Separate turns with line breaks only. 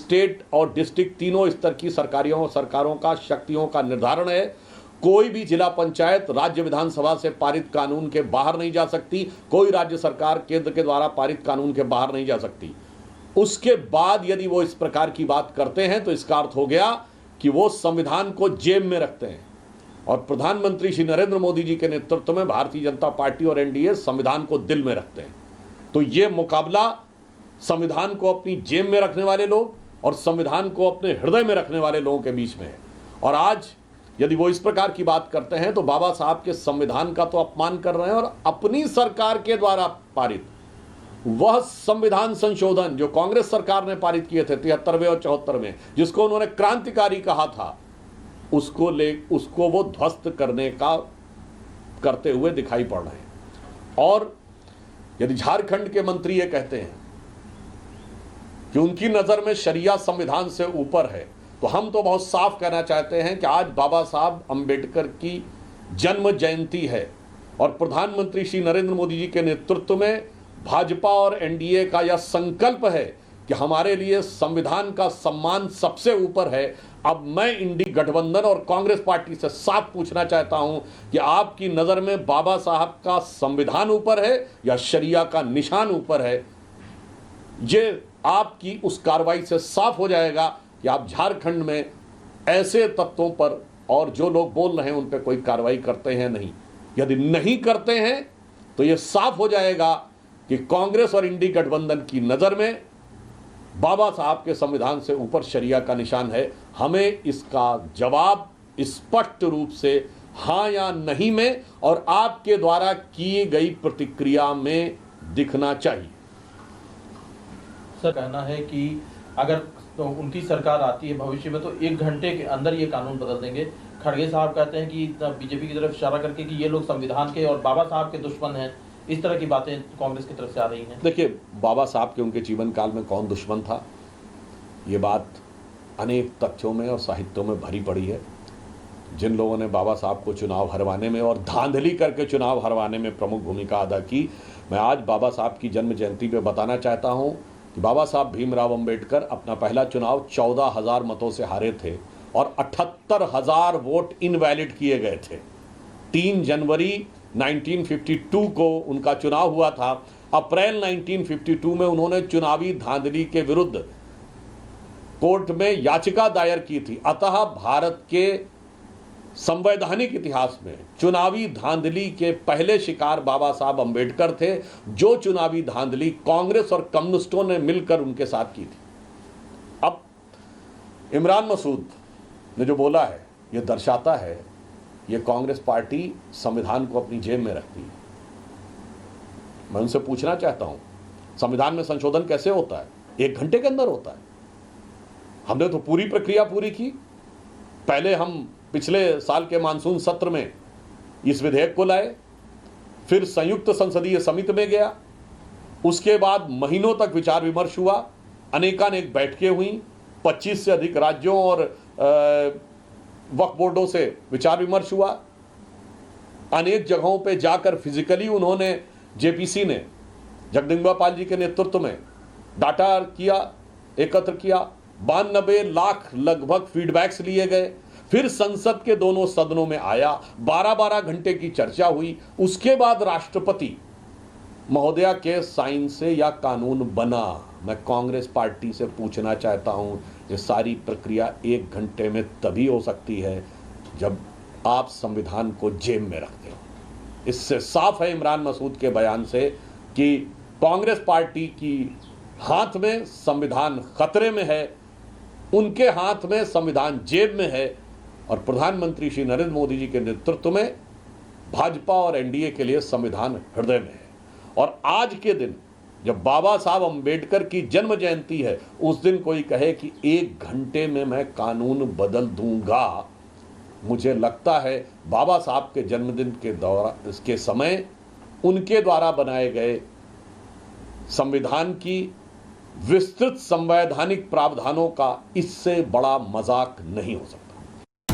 State और district तीनों स्तर की सरकारों का शक्तियों का निर्धारण है। कोई भी जिला पंचायत राज्य विधानसभा से पारित कानून के बाहर नहीं जा सकती, कोई राज्य सरकार केंद्र के द्वारा पारित कानून के बाहर नहीं जा सकती। उसके बाद यदि वो इस प्रकार की बात करते हैं तो इसका अर्थ हो गया कि वो संविधान को जेब में रखते हैं। और प्रधानमंत्री श्री नरेंद्र मोदी जी के नेतृत्व में भारतीय जनता पार्टी और एनडीए संविधान को दिल में रखते हैं। तो ये मुकाबला संविधान को अपनी जेब में रखने वाले लोग और संविधान को अपने हृदय में रखने वाले लोगों के बीच में है। और आज यदि वो इस प्रकार की बात करते हैं तो बाबा साहब के संविधान का तो अपमान कर रहे हैं और अपनी सरकार के द्वारा पारित वह संविधान संशोधन जो कांग्रेस सरकार ने पारित किए थे 73वें और 74वें, जिसको उन्होंने क्रांतिकारी कहा था, उसको वो ध्वस्त करते हुए दिखाई पड़ रहे हैं। और यदि झारखंड के मंत्री ये कहते हैं कि उनकी नजर में शरिया संविधान से ऊपर है, तो हम तो बहुत साफ कहना चाहते हैं कि आज बाबा साहब अंबेडकर की जन्म जयंती है और प्रधानमंत्री श्री नरेंद्र मोदी जी के नेतृत्व में भाजपा और एनडीए का यह संकल्प है कि हमारे लिए संविधान का सम्मान सबसे ऊपर है। अब मैं इंडी गठबंधन और कांग्रेस पार्टी से साफ पूछना चाहता हूं कि आपकी नजर में बाबा साहब का संविधान ऊपर है या शरिया का निशान ऊपर है? ये आपकी उस कार्रवाई से साफ हो जाएगा कि आप झारखंड में ऐसे तत्वों पर और जो लोग बोल रहे हैं उन पर कोई कार्रवाई करते हैं नहीं। यदि नहीं करते हैं तो यह साफ हो जाएगा कि कांग्रेस और इंडी गठबंधन की नजर में बाबा साहब के संविधान से ऊपर शरिया का निशान है। हमें इसका जवाब स्पष्ट रूप से हां या नहीं में और आपके द्वारा की गई प्रतिक्रिया में दिखना चाहिए।
सर, कहना है कि अगर तो उनकी सरकार आती है भविष्य में तो 1 घंटे के अंदर ये कानून बदल देंगे। खड़गे साहब कहते हैं कि बीजेपी की तरफ इशारा करके कि ये लोग संविधान के और बाबा साहब के दुश्मन हैं। इस तरह की बातें कांग्रेस की तरफ से आ रही हैं।
देखिए, बाबा साहब के उनके जीवन काल में कौन दुश्मन था, ये बात अनेक तथ्यों में और साहित्यों में भरी पड़ी है। जिन लोगों ने बाबा साहब को चुनाव हरवाने में और धांधली करके चुनाव हरवाने में प्रमुख भूमिका अदा की, मैं आज बाबा साहब की जन्म जयंती पे बताना चाहता हूं कि बाबा साहब भीमराव अंबेडकर अपना पहला चुनाव 14,000 मतों से हारे थे और 78,000 वोट इनवैलिड किए गए थे। 3 जनवरी 1952 को उनका चुनाव हुआ था। अप्रैल 1952 में उन्होंने चुनावी धांधली के विरुद्ध कोर्ट में याचिका दायर की थी। अतः भारत के संवैधानिक इतिहास में चुनावी धांधली के पहले शिकार बाबा साहब अंबेडकर थे, जो चुनावी धांधली कांग्रेस और कम्युनिस्टों ने मिलकर उनके साथ की थी। अब इमरान मसूद ने जो बोला है यह दर्शाता है ये कांग्रेस पार्टी संविधान को अपनी जेब में रखती है। मैं उनसे पूछना चाहता हूं, संविधान में संशोधन कैसे होता है? 1 घंटे के अंदर होता है। हमने तो पूरी प्रक्रिया पूरी की। पहले हम पिछले साल के मानसून सत्र में इस विधेयक को लाए, फिर संयुक्त संसदीय समिति में गया, उसके बाद महीनों तक विचार विमर्श हुआ, अनेकानेक बैठकें हुई, 25 से अधिक राज्यों और वक्फ बोर्डों से विचार विमर्श हुआ। अनेक जगहों पे जाकर फिजिकली उन्होंने जेपीसी ने जगदम्बिका पाल जी के नेतृत्व में डाटा एकत्र किया। 92 लाख लगभग फीडबैक्स लिए गए। फिर संसद के दोनों सदनों में आया, 12-12 घंटे की चर्चा हुई। उसके बाद राष्ट्रपति महोदया के साइन से या कानून बना। मैं कांग्रेस पार्टी से पूछना चाहता हूं, ये सारी प्रक्रिया 1 घंटे में तभी हो सकती है जब आप संविधान को जेब में रखते हो। इससे साफ है इमरान मसूद के बयान से कि कांग्रेस पार्टी की हाथ में संविधान खतरे में है, उनके हाथ में संविधान जेब में है और प्रधानमंत्री श्री नरेंद्र मोदी जी के नेतृत्व में भाजपा और एनडीए के लिए संविधान हृदय में है। और आज के दिन जब बाबा साहब अंबेडकर की जन्म जयंती है, उस दिन कोई कहे कि 1 घंटे में मैं कानून बदल दूंगा, मुझे लगता है बाबा साहब के जन्मदिन के समय उनके द्वारा बनाए गए संविधान की विस्तृत संवैधानिक प्रावधानों का इससे बड़ा मजाक नहीं हो सकता।